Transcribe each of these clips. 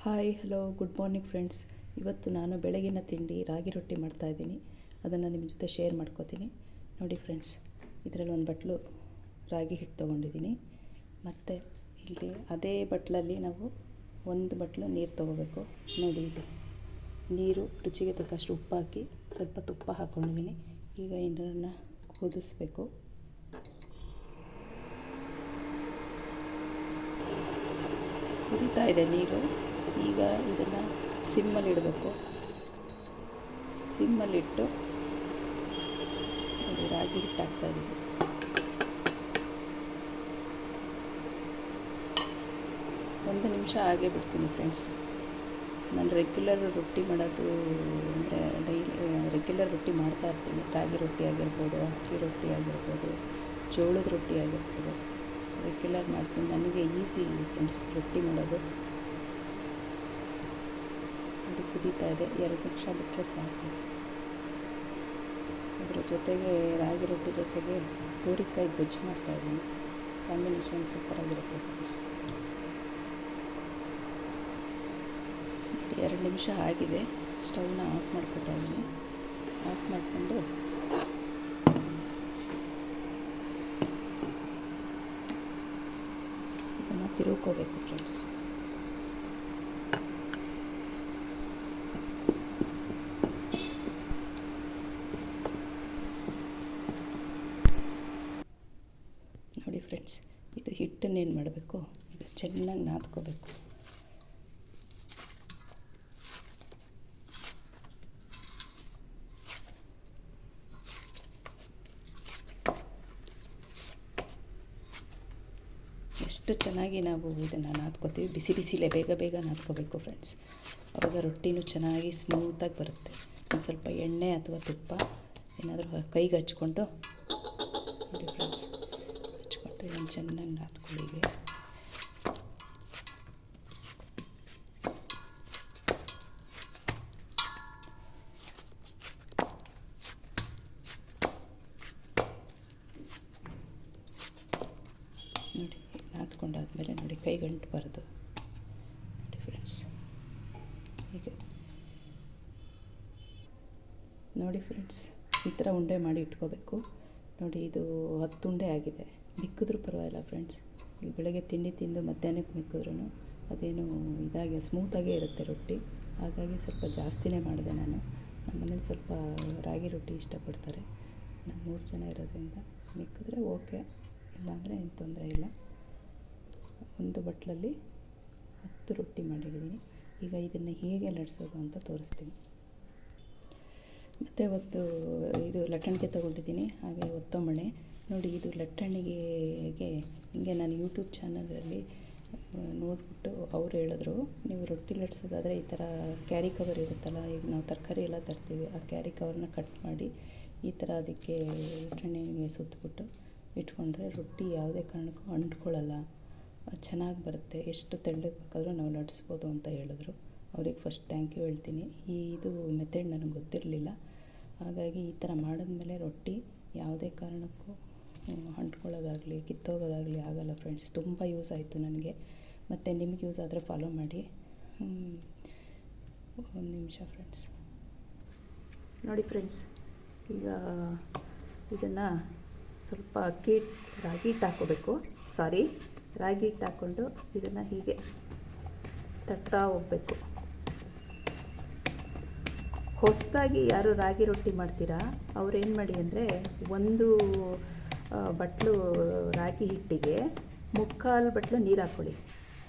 Hi hello good morning friends. ಇವತ್ತು ನಾನು ಬೆಳಗಿನ ತಿಂಡಿ ರಾಗಿ ರೊಟ್ಟಿ ಮಾಡ್ತಾಯಿದ್ದೀನಿ. ಅದನ್ನು ನಿಮ್ಮ ಜೊತೆ ಶೇರ್ ಮಾಡ್ಕೋತೀನಿ. ನೋಡಿ ಫ್ರೆಂಡ್ಸ್, ಇದರಲ್ಲಿ ಒಂದು ಬಟ್ಲು ರಾಗಿ ಹಿಟ್ಟು ತೊಗೊಂಡಿದ್ದೀನಿ. ಮತ್ತು ಇಲ್ಲಿ ಅದೇ ಬಟ್ಲಲ್ಲಿ ನಾವು ಒಂದು ಬಟ್ಲು ನೀರು ತೊಗೋಬೇಕು. ನೋಡಿ ಇಲ್ಲಿ ನೀರು ರುಚಿಗೆ ತಕ್ಕಷ್ಟು ಉಪ್ಪು ಹಾಕಿ ಸ್ವಲ್ಪ ತುಪ್ಪ ಹಾಕ್ಕೊಂಡಿದ್ದೀನಿ. ಈಗ ಇದನ್ನು ಕುದಿಸ್ಬೇಕು. ಕುದೀತಾ ಇದೆ ನೀರು. ಈಗ ಇದನ್ನು ಸಿಮ್ಮಲ್ಲಿಡಬೇಕು. ಸಿಮ್ಮಲ್ಲಿಟ್ಟು ನೋಡಿ ರಾಗಿ ಹಿಟ್ಟು ಹಾಕ್ತಾಯಿದ್ದೀನಿ. ಒಂದು ನಿಮಿಷ ಹಾಗೇ ಬಿಡ್ತೀನಿ ಫ್ರೆಂಡ್ಸ್. ನಾನು ರೆಗ್ಯುಲರ್ ರೊಟ್ಟಿ ಮಾಡೋದು ಅಂದರೆ ರೆಗ್ಯುಲರ್ ರೊಟ್ಟಿ ಮಾಡ್ತಾಯಿರ್ತೀನಿ. ರಾಗಿ ರೊಟ್ಟಿ ಆಗಿರ್ಬೋದು, ಅಕ್ಕಿ ರೊಟ್ಟಿ ಆಗಿರ್ಬೋದು, ಜೋಳದ ರೊಟ್ಟಿ ಆಗಿರ್ಬೋದು, ರೆಗ್ಯುಲರ್ ಮಾಡ್ತೀನಿ. ನನಗೆ ಈಸಿ ಫ್ರೆಂಡ್ಸ್ ರೊಟ್ಟಿ ಮಾಡೋದು. ನೋಡಿ ಕುದೀತಾ ಇದೆ. 2 ನಿಮಿಷ ಬಿಟ್ಟರೆ ಸಾಕು. ಅದರ ಜೊತೆಗೆ ರಾಗಿ ರೊಟ್ಟಿ ಜೊತೆಗೆ ಗೋರಿಕಾಯಿ ಗೊಜ್ಜು ಮಾಡ್ತಾಯಿದ್ದೀನಿ. Combination ಸೂಪರಾಗಿರುತ್ತೆ friends. 2 ನಿಮಿಷ ಆಗಿದೆ. ಸ್ಟವ್ನ ಆಫ್ ಮಾಡ್ಕೊತಾ ಇದ್ದೀನಿ. ಆಫ್ ಮಾಡಿಕೊಂಡು ಇದನ್ನು ತಿರುಗ್ಕೋಬೇಕು ಫ್ರೆಂಡ್ಸ್. ನೋಡಿ ಫ್ರೆಂಡ್ಸ್, ಇದು ಹಿಟ್ಟನ್ನು ಏನು ಮಾಡಬೇಕು, ಇದು ಚೆನ್ನಾಗಿ ನಾದ್ಕೋಬೇಕು. ಎಷ್ಟು ಚೆನ್ನಾಗಿ ನಾವು ಇದನ್ನು ನಾದ್ಕೋತೀವಿ. ಬಿಸಿ ಬಿಸಿಲೇ ಬೇಗ ನಾದ್ಕೋಬೇಕು ಫ್ರೆಂಡ್ಸ್. ಆವಾಗ ರೊಟ್ಟಿನೂ ಚೆನ್ನಾಗಿ ಸ್ಮೂತಾಗಿ ಬರುತ್ತೆ. ಒಂದು ಸ್ವಲ್ಪ ಎಣ್ಣೆ ಅಥವಾ ತುಪ್ಪ ಏನಾದರೂ ಕೈಗೆ ಹಚ್ಕೊಂಡು ನೋಡಿ ಫ್ರೆಂಡ್ಸ್, ಹಚ್ಕೊಂಡು ಇದನ್ನು ಚೆನ್ನಾಗಿ ನಾದ್ಕೊಳ್ಳಿ. ನೋಡಿ ನಾದ್ಕೊಂಡಾದ್ಮೇಲೆ ನೋಡಿ ಕೈ ಗಂಟಬಾರ್ದು. ನೋಡಿ ಫ್ರೆಂಡ್ಸ್, ಹೀಗೆ ನೋಡಿ ಫ್ರೆಂಡ್ಸ್, ಈ ಥರ ಉಂಡೆ ಮಾಡಿ ಇಟ್ಕೋಬೇಕು. ನೋಡಿ ಇದು 10 ಉಂಡೆ ಆಗಿದೆ. ಮಿಕ್ಕಿದ್ರೂ ಪರವಾಗಿಲ್ಲ ಫ್ರೆಂಡ್ಸ್. ಈಗ ಬೆಳಗ್ಗೆ ತಿಂಡಿ ತಿಂದು ಮಧ್ಯಾಹ್ನಕ್ಕೆ ಮಿಕ್ಕಿದ್ರೂ ಅದೇನು ಇದಾಗಿ ಸ್ಮೂತಾಗೇ ಇರುತ್ತೆ ರೊಟ್ಟಿ. ಹಾಗಾಗಿ ಸ್ವಲ್ಪ ಜಾಸ್ತಿನೇ ಮಾಡಿದೆ ನಾನು. ನಮ್ಮ ಮನೇಲಿ ಸ್ವಲ್ಪ ರಾಗಿ ರೊಟ್ಟಿ ಇಷ್ಟಪಡ್ತಾರೆ. ನಾವು 3 ಜನ ಇರೋದ್ರಿಂದ ಮಿಕ್ಕಿದ್ರೆ ಓಕೆ, ಇಲ್ಲಾಂದರೆ ಏನು ತೊಂದರೆ ಇಲ್ಲ. ಒಂದು ಬಟ್ಲಲ್ಲಿ 10 ರೊಟ್ಟಿ ಮಾಡಿದ್ದೀನಿ. ಈಗ ಇದನ್ನು ಹೇಗೆ ಲಟ್ಸೋದು ಅಂತ ತೋರಿಸ್ತೀನಿ. ಮತ್ತು ಇದು ಲಟ್ಟಣಿಗೆ ತೊಗೊಂಡಿದ್ದೀನಿ, ಹಾಗೆ ಒತ್ತೊಂಬಣೆ. ನೋಡಿ ಇದು ಲಟ್ಟಣಿಗೆ ಹಿಂಗೆ ನಾನು ಯೂಟ್ಯೂಬ್ ಚಾನಲಲ್ಲಿ ನೋಡಿಬಿಟ್ಟು ಅವ್ರು ಹೇಳಿದ್ರು, ನೀವು ರೊಟ್ಟಿ ಲಟ್ಸೋದಾದರೆ ಈ ಥರ ಕ್ಯಾರಿ ಕವರ್ ಇರುತ್ತಲ್ಲ, ಈಗ ನಾವು ತರಕಾರಿ ಎಲ್ಲ ತರ್ತೀವಿ, ಆ ಕ್ಯಾರಿ ಕವರ್ನ ಕಟ್ ಮಾಡಿ ಈ ಥರ ಅದಕ್ಕೆ ಲಟ್ಟಣಿಗೆ ಸುತ್ತಬಿಟ್ಟು ಇಟ್ಕೊಂಡ್ರೆ ರೊಟ್ಟಿ ಯಾವುದೇ ಕಾರಣಕ್ಕೂ ಅಂಟ್ಕೊಳ್ಳಲ್ಲ, ಚೆನ್ನಾಗಿ ಬರುತ್ತೆ. ಎಷ್ಟು ತೆಳ್ಳಗೆ ಬೇಕಾದರೂ ನಾವು ಲಟ್ಸ್ಬೋದು ಅಂತ ಹೇಳಿದ್ರು. ಅವ್ರಿಗೆ ಫಸ್ಟ್ ಥ್ಯಾಂಕ್ ಯು ಹೇಳ್ತೀನಿ. ಇದು ಮೆಥಡ್ ನನಗೆ ಗೊತ್ತಿರಲಿಲ್ಲ. ಹಾಗಾಗಿ ಈ ಥರ ಮಾಡಿದ್ಮೇಲೆ ರೊಟ್ಟಿ ಯಾವುದೇ ಕಾರಣಕ್ಕೂ ಅಂಟ್ಕೊಳ್ಳೋದಾಗಲಿ ಕಿತ್ತೋಗೋದಾಗಲಿ ಆಗೋಲ್ಲ ಫ್ರೆಂಡ್ಸ್. ತುಂಬ ಯೂಸ್ ಆಯಿತು ನನಗೆ. ಮತ್ತು ನಿಮ್ಗೆ ಯೂಸ್ ಆದರೆ ಫಾಲೋ ಮಾಡಿ. ಒಂದು ನಿಮಿಷ ಫ್ರೆಂಡ್ಸ್. ನೋಡಿ ಫ್ರೆಂಡ್ಸ್, ಈಗ ಇದನ್ನು ಸ್ವಲ್ಪ ರಾಗಿ ಹಿಟ್ಟು ಹಾಕ್ಕೋಬೇಕು. ರಾಗಿ ಹಿಟ್ಟು ಹಾಕ್ಕೊಂಡು ಇದನ್ನು ಹೀಗೆ ತಟ್ತಾ ಹೋಗಬೇಕು. ಹೊಸದಾಗಿ ಯಾರು ರಾಗಿ ರೊಟ್ಟಿ ಮಾಡ್ತೀರಾ ಅವ್ರು ಏನು ಮಾಡಿ ಅಂದರೆ, ಒಂದು ಬಟ್ಲು ರಾಗಿ ಹಿಟ್ಟಿಗೆ 3/4 ಬಟ್ಲು ನೀರು ಹಾಕ್ಕೊಳ್ಳಿ.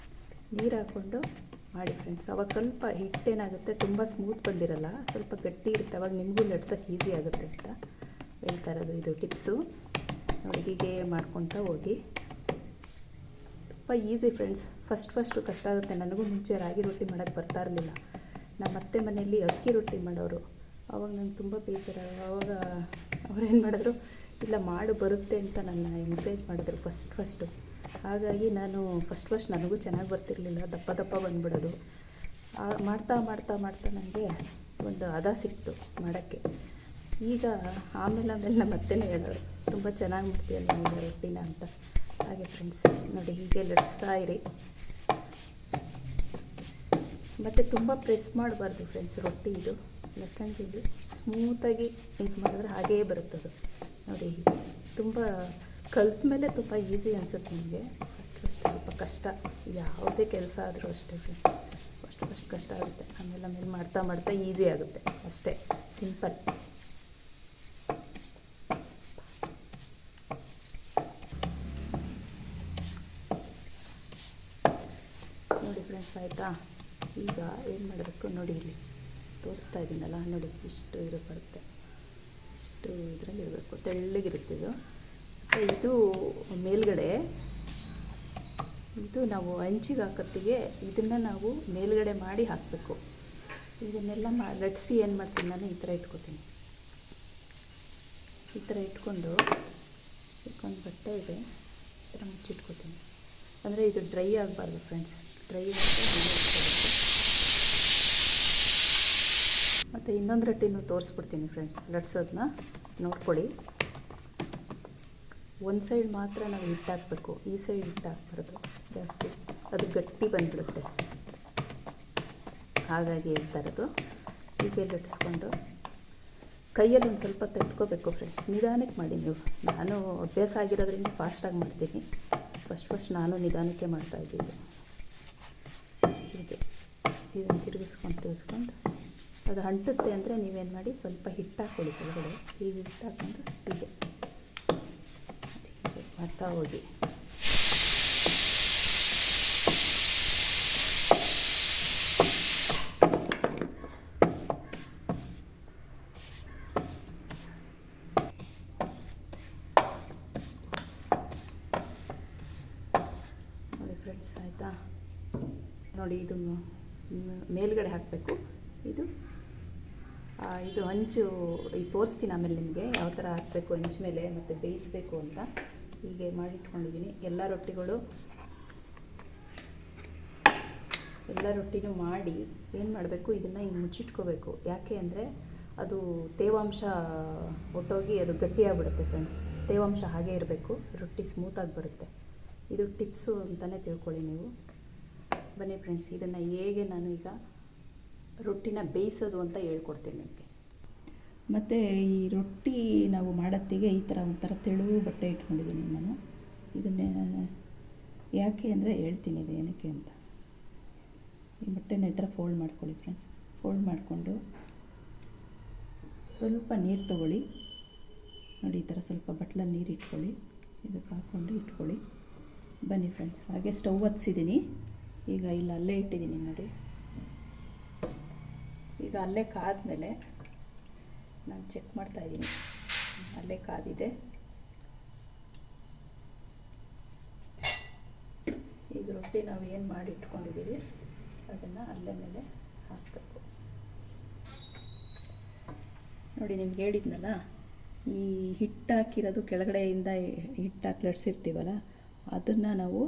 ನೀರು ಹಾಕ್ಕೊಂಡು ಮಾಡಿ ಫ್ರೆಂಡ್ಸ್. ಅವಾಗ ಸ್ವಲ್ಪ ಹಿಟ್ಟೇನಾಗುತ್ತೆ, ತುಂಬ ಸ್ಮೂತ್ ಬಂದಿರಲ್ಲ, ಸ್ವಲ್ಪ ಗಟ್ಟಿ ಇರುತ್ತೆ. ಅವಾಗ ನಿಮಗೂ ಲಟ್ಸೋಕ್ಕೆ ಈಸಿ ಆಗುತ್ತೆ ಅಂತ ಹೇಳ್ತಾ ಇರೋದು. ಇದು ಟಿಪ್ಸು. ನೋಡಿ ಹೀಗೆ ಮಾಡ್ಕೊತಾ ಹೋಗಿ. ತುಂಬ ಈಸಿ ಫ್ರೆಂಡ್ಸ್. ಫಸ್ಟು ಕಷ್ಟ ಆಗುತ್ತೆ. ನನಗೂ ಮುಂಚೆ ರಾಗಿ ರೊಟ್ಟಿ ಮಾಡೋಕ್ಕೆ ಬರ್ತಾ ಇರಲಿಲ್ಲ. ನಮ್ಮ ಅತ್ತೆ ಮನೆಯಲ್ಲಿ ಅಕ್ಕಿ ರೊಟ್ಟಿ ಮಾಡೋರು. ಆವಾಗ ನಂಗೆ ತುಂಬ ಬೇಸರ. ಆವಾಗ ಅವ್ರೇನು ಮಾಡಿದ್ರು, ಇಲ್ಲ ಮಾಡು ಬರುತ್ತೆ ಅಂತ ನನ್ನ ಎಂಕರೇಜ್ ಮಾಡಿದ್ರು ಫಸ್ಟು. ಹಾಗಾಗಿ ನಾನು ಫಸ್ಟ್ ನನಗೂ ಚೆನ್ನಾಗಿ ಬರ್ತಿರಲಿಲ್ಲ, ದಪ್ಪ ಬಂದುಬಿಡೋದು. ಮಾಡ್ತಾ ನನಗೆ ಒಂದು ಹದ ಸಿಕ್ತು ಮಾಡೋಕ್ಕೆ. ಈಗ ಆಮೇಲೆ ನಮ್ಮ ಅತ್ತೆನೇ ಹೇಳೋರು, ತುಂಬ ಚೆನ್ನಾಗಿ ಮಾಡ್ತೀಯಲ್ಲ ನೀವು ರೊಟ್ಟಿನ ಅಂತ. ಹಾಗೆ ಫ್ರೆಂಡ್ಸ್ ನೋಡಿ, ಹೀಗೆ ಲಟ್ಸ್ತಾ ಇರಿ. ಮತ್ತು ತುಂಬ ಪ್ರೆಸ್ ಮಾಡಬಾರ್ದು ಫ್ರೆಂಡ್ಸ್ ರೊಟ್ಟಿ. ಇದು ಲೆಫ್ಟ್ ಹ್ಯಾಂಡಲ್ಲಿ ಸ್ಮೂತಾಗಿ ಇದು ಮಾಡಿದ್ರೆ ಹಾಗೇ ಬರುತ್ತದು ನೋಡಿ. ತುಂಬ ಕಲ್ತ ಮೇಲೆ ತುಂಬ ಈಸಿ ಅನಿಸುತ್ತೆ ನಿಮಗೆ. ಫಸ್ಟ್ ಸ್ವಲ್ಪ ಕಷ್ಟ, ಯಾವುದೇ ಕೆಲಸ ಆದರೂ ಅಷ್ಟೇ ಫಸ್ಟ್ ಕಷ್ಟ ಆಗುತ್ತೆ. ಆಮೇಲೆ ಮಾಡ್ತಾ ಮಾಡ್ತಾ ಈಸಿ ಆಗುತ್ತೆ ಅಷ್ಟೇ, ಸಿಂಪಲ್. ನೋಡಿ ಫ್ರೆಂಡ್ಸ್, ಆಯಿತಾ? ಈಗ ಏನು ಮಾಡಬೇಕು ನೋಡಿ, ಇಲ್ಲಿ ತೋರಿಸ್ತಾ ಇದ್ದೀನಲ್ಲ ನೋಡಿ, ಇಷ್ಟು ಇದು ಬರುತ್ತೆ, ಇಷ್ಟು ಇದರಲ್ಲಿ ಇರಬೇಕು, ತೆಳ್ಳಗಿರುತ್ತೆ ಇದು. ಮತ್ತು ಇದು ಮೇಲ್ಗಡೆ ಇದು ನಾವು ಹಂಚಿಗೆ ಹಾಕೋತ್ತಿಗೆ ಇದನ್ನು ನಾವು ಮೇಲ್ಗಡೆ ಮಾಡಿ ಹಾಕಬೇಕು. ಇದನ್ನೆಲ್ಲ ಲಟ್ಸಿ ಏನು ಮಾಡ್ತೀನಿ ನಾನು, ಈ ಥರ ಇಟ್ಕೊತೀನಿ. ಈ ಥರ ಇಟ್ಕೊಂಡು ಒಂದು ಬಟ್ಟೆ ಇದೆ, ಈ ಥರ ಮುಚ್ಚಿಟ್ಕೊತೀನಿ. ಅಂದರೆ ಇದು ಡ್ರೈ ಆಗಬಾರ್ದು ಫ್ರೆಂಡ್ಸ್, ಡ್ರೈ ಮತ್ತು ಇನ್ನೊಂದು ರೊಟ್ಟಿನೂ ತೋರಿಸ್ಬಿಡ್ತೀನಿ ಫ್ರೆಂಡ್ಸ್, ಲಟ್ಸೋದನ್ನ ನೋಡ್ಕೊಳ್ಳಿ. ಒಂದು ಸೈಡ್ ಮಾತ್ರ ನಾವು ಹಿಟ್ಟು ಹಾಕಬೇಕು, ಈ ಸೈಡ್ ಹಿಟ್ಟು ಹಾಕ್ಬಾರ್ದು ಜಾಸ್ತಿ, ಅದು ಗಟ್ಟಿ ಬಂದುಬಿಡುತ್ತೆ. ಹಾಗಾಗಿ ಹೇಳ್ತಾ ಇರೋದು. ಹೀಗೆ ಲಟ್ಸ್ಕೊಂಡು ಕೈಯಲ್ಲಿ ಒಂದು ಸ್ವಲ್ಪ ತಟ್ಕೋಬೇಕು ಫ್ರೆಂಡ್ಸ್, ನಿಧಾನಕ್ಕೆ ಮಾಡಿ ನೀವು. ನಾನು ಅಭ್ಯಾಸ ಆಗಿರೋದ್ರಿಂದ ಫಾಸ್ಟಾಗಿ ಮಾಡ್ತೀನಿ. ಫಸ್ಟ್ ನಾನು ನಿಧಾನಕ್ಕೆ ಮಾಡ್ತಾಯಿದ್ದೀನಿ. ಹೀಗೆ ಇದನ್ನು ತಿರುಗಿಸ್ಕೊಂಡು ಅದು ಅಂಟುತ್ತೆ ಅಂದರೆ ನೀವೇನು ಮಾಡಿ, ಸ್ವಲ್ಪ ಹಿಟ್ಟು ಹಾಕ್ಕೊಳ್ಳಿ ಕೆಳಗಡೆ. ಹೀಗೆ ಹಿಟ್ಟು ಹಾಕ್ಕೊಂಡು ಹೀಗೆ ಮಾಡ್ತಾ ಹೋಗಿ. ನೋಡಿ ಫ್ರೆಂಡ್ಸ್, ಆಯಿತಾ? ನೋಡಿ, ಇದು ಮೇಲ್ಗಡೆ ಹಾಕಬೇಕು. ಇದು ಹಂಚು ಈಗ ತೋರಿಸ್ತೀನಿ ಆಮೇಲೆ ನಿಮಗೆ ಯಾವ ಥರ ಹಾಕಬೇಕು ಹಂಚು ಮೇಲೆ ಮತ್ತು ಬೇಯಿಸಬೇಕು ಅಂತ. ಹೀಗೆ ಮಾಡಿಟ್ಕೊಂಡಿದ್ದೀನಿ. ಎಲ್ಲ ರೊಟ್ಟಿನೂ ಮಾಡಿ ಏನು ಮಾಡಬೇಕು, ಇದನ್ನು ಹಿಂಗೆ ಮುಚ್ಚಿಟ್ಕೋಬೇಕು. ಯಾಕೆ ಅಂದರೆ ಅದು ತೇವಾಂಶ ಒಟ್ಟೋಗಿ ಅದು ಗಟ್ಟಿಯಾಗ್ಬಿಡುತ್ತೆ ಫ್ರೆಂಡ್ಸ್. ತೇವಾಂಶ ಹಾಗೇ ಇರಬೇಕು, ರೊಟ್ಟಿ ಸ್ಮೂತಾಗಿ ಬರುತ್ತೆ. ಇದು ಟಿಪ್ಸು ಅಂತಲೇ ತಿಳ್ಕೊಳ್ಳಿ ನೀವು. ಬನ್ನಿ ಫ್ರೆಂಡ್ಸ್, ಇದನ್ನು ಹೇಗೆ ನಾನು ಈಗ ರೊಟ್ಟಿನ ಬೇಯಿಸೋದು ಅಂತ ಹೇಳ್ಕೊಡ್ತೀನಿ ನಿಮಗೆ. ಮತ್ತು ಈ ರೊಟ್ಟಿ ನಾವು ಮಾಡೋತ್ತಿಗೆ ಈ ಥರ ಒಂಥರ ತೆಳು ಬಟ್ಟೆ ಇಟ್ಕೊಂಡಿದ್ದೀನಿ ನಾನು. ಇದನ್ನೇ ಯಾಕೆ ಅಂದರೆ ಹೇಳ್ತೀನಿ ಇದು ಏನಕ್ಕೆ ಅಂತ. ಈ ಬಟ್ಟೆನ ಈ ಥರ ಫೋಲ್ಡ್ ಮಾಡ್ಕೊಳ್ಳಿ ಫ್ರೆಂಡ್ಸ್. ಫೋಲ್ಡ್ ಮಾಡಿಕೊಂಡು ಸ್ವಲ್ಪ ನೀರು ತೊಗೊಳ್ಳಿ ನೋಡಿ, ಈ ಥರ ಸ್ವಲ್ಪ ಬಟ್ಲ ನೀರು ಇಟ್ಕೊಳ್ಳಿ, ಇದಕ್ಕೆ ಹಾಕ್ಕೊಂಡು ಇಟ್ಕೊಳ್ಳಿ. ಬನ್ನಿ ಫ್ರೆಂಡ್ಸ್, ಹಾಗೆ ಸ್ಟವ್ ಹಚ್ಚಿದ್ದೀನಿ. ಈಗ ಇಲ್ಲ ಅಲ್ಲೇ ಇಟ್ಟಿದ್ದೀನಿ ನೋಡಿ. ಈಗ ಅಲ್ಲೇ ಕಾದ್ಮೇಲೆ ನಾನು ಚೆಕ್ ಮಾಡ್ತಾಯಿದ್ದೀನಿ, ಅಲ್ಲೇ ಕಾದಿದೆ. ಈಗ ರೊಟ್ಟಿ ನಾವು ಏನು ಮಾಡಿ ಇಟ್ಕೊಂಡಿದ್ದೀವಿ ಅದನ್ನು ಅಲ್ಲೇ ಮೇಲೆ ಹಾಕಬೇಕು ನೋಡಿ. ನಿಮ್ಗೆ ಹೇಳಿದ್ನಲ್ಲ, ಈ ಹಿಟ್ಟು ಹಾಕಿರೋದು ಕೆಳಗಡೆಯಿಂದ ಹಿಟ್ಟು ಹಾಕಿ ಲಟ್ಸಿರ್ತೀವಲ್ಲ, ಅದನ್ನು ನಾವು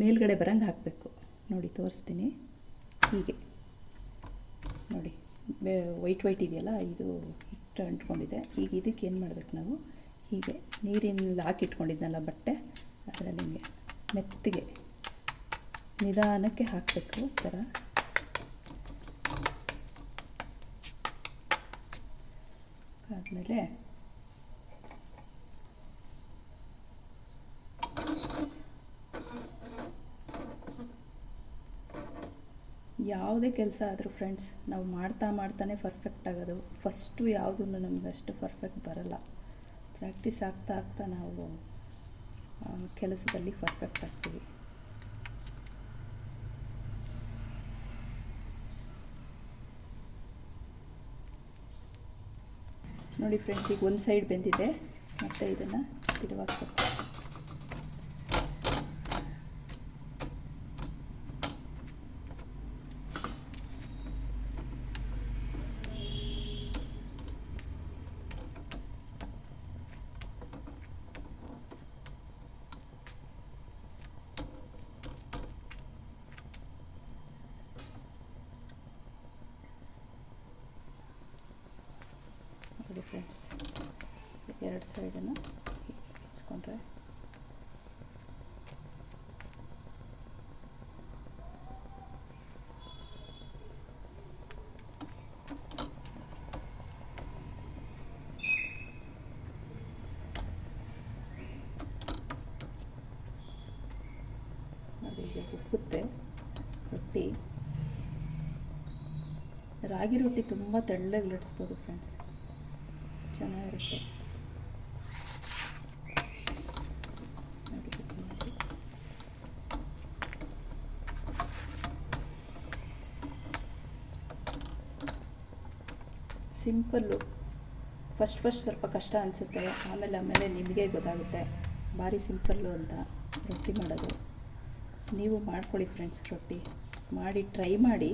ಮೇಲ್ಗಡೆ ಬರಂಗೆ ಹಾಕಬೇಕು ನೋಡಿ. ತೋರಿಸ್ತೀನಿ. ಹೀಗೆ ನೋಡಿ, ವೈಟ್ ಇದೆಯಲ್ಲ, ಇದು ಹಿಟ್ಟು ಅಂಟ್ಕೊಂಡಿದೆ. ಈಗ ಇದಕ್ಕೆ ಏನು ಮಾಡಬೇಕು ನಾವು, ಹೀಗೆ ನೀರಿನಲ್ಲಿ ಹಾಕಿಟ್ಕೊಂಡಿದ್ನಲ್ಲ ಬಟ್ಟೆ, ಅದರಲ್ಲಿ ಹಿಂಗೆ ಮೆತ್ತಗೆ ನಿಧಾನಕ್ಕೆ ಹಾಕಬೇಕು. ಈ ಥರ ಆದಮೇಲೆ ಯಾವುದೇ ಕೆಲಸ ಆದರೂ ಫ್ರೆಂಡ್ಸ್, ನಾವು ಮಾಡ್ತಾನೆ ಪರ್ಫೆಕ್ಟ್ ಆಗೋದು. ಫಸ್ಟು ಯಾವುದನ್ನು ನಮ್ಗೆ ಅಷ್ಟು ಪರ್ಫೆಕ್ಟ್ ಬರಲ್ಲ. ಪ್ರಾಕ್ಟೀಸ್ ಆಗ್ತಾ ನಾವು ಕೆಲಸದಲ್ಲಿ ಪರ್ಫೆಕ್ಟ್ ಆಗ್ತೀವಿ. ನೋಡಿ ಫ್ರೆಂಡ್ಸ್, ಈಗ ಒಂದು ಸೈಡ್ ಬೆಂದಿದೆ, ಮತ್ತು ಇದನ್ನು ತಿರುವಾಕ್ಬೇಕು. ನೋಡಿ ಫ್ರೆಂಡ್ಸ್, ಎರಡು ಸೈಡನ್ನು ಇಸ್ಕೊಂಡ್ರೆ ಉಬ್ಬುತ್ತೆ ರೊಟ್ಟಿ. ರಾಗಿ ರೊಟ್ಟಿ ತುಂಬ ತೆಳ್ಳಗೆ ಲಟ್ಸ್ಬೋದು ಫ್ರೆಂಡ್ಸ್, ಚೆನ್ನಾಗಿರುತ್ತೆ. ಸಿಂಪಲ್ಲು. ಫಸ್ಟ್ ಸ್ವಲ್ಪ ಕಷ್ಟ ಅನಿಸುತ್ತೆ, ಆಮೇಲೆ ನಿಮಗೆ ಗೊತ್ತಾಗುತ್ತೆ ಭಾರಿ ಸಿಂಪಲ್ಲು ಅಂತ ರೊಟ್ಟಿ ಮಾಡೋದು. ನೀವು ಮಾಡ್ಕೊಳ್ಳಿ ಫ್ರೆಂಡ್ಸ್, ರೊಟ್ಟಿ ಮಾಡಿ ಟ್ರೈ ಮಾಡಿ.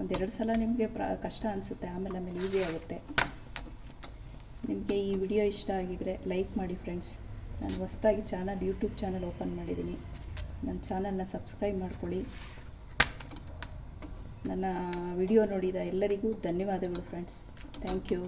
ಒಂದೆರಡು ಸಲ ನಿಮಗೆ ಕಷ್ಟ ಅನಿಸುತ್ತೆ, ಆಮೇಲೆ ಈಸಿ ಆಗುತ್ತೆ. ನಿಮಗೆ ಈ ವಿಡಿಯೋ ಇಷ್ಟ ಆಗಿದರೆ ಲೈಕ್ ಮಾಡಿ ಫ್ರೆಂಡ್ಸ್. ನಾನು ಹೊಸದಾಗಿ ಯೂಟ್ಯೂಬ್ ಚಾನಲ್ ಓಪನ್ ಮಾಡಿದ್ದೀನಿ, ನನ್ನ ಚಾನಲ್ನ ಸಬ್ಸ್ಕ್ರೈಬ್ ಮಾಡ್ಕೊಳ್ಳಿ. ನನ್ನ ವಿಡಿಯೋ ನೋಡಿದ ಎಲ್ಲರಿಗೂ ಧನ್ಯವಾದಗಳು ಫ್ರೆಂಡ್ಸ್. Thank you.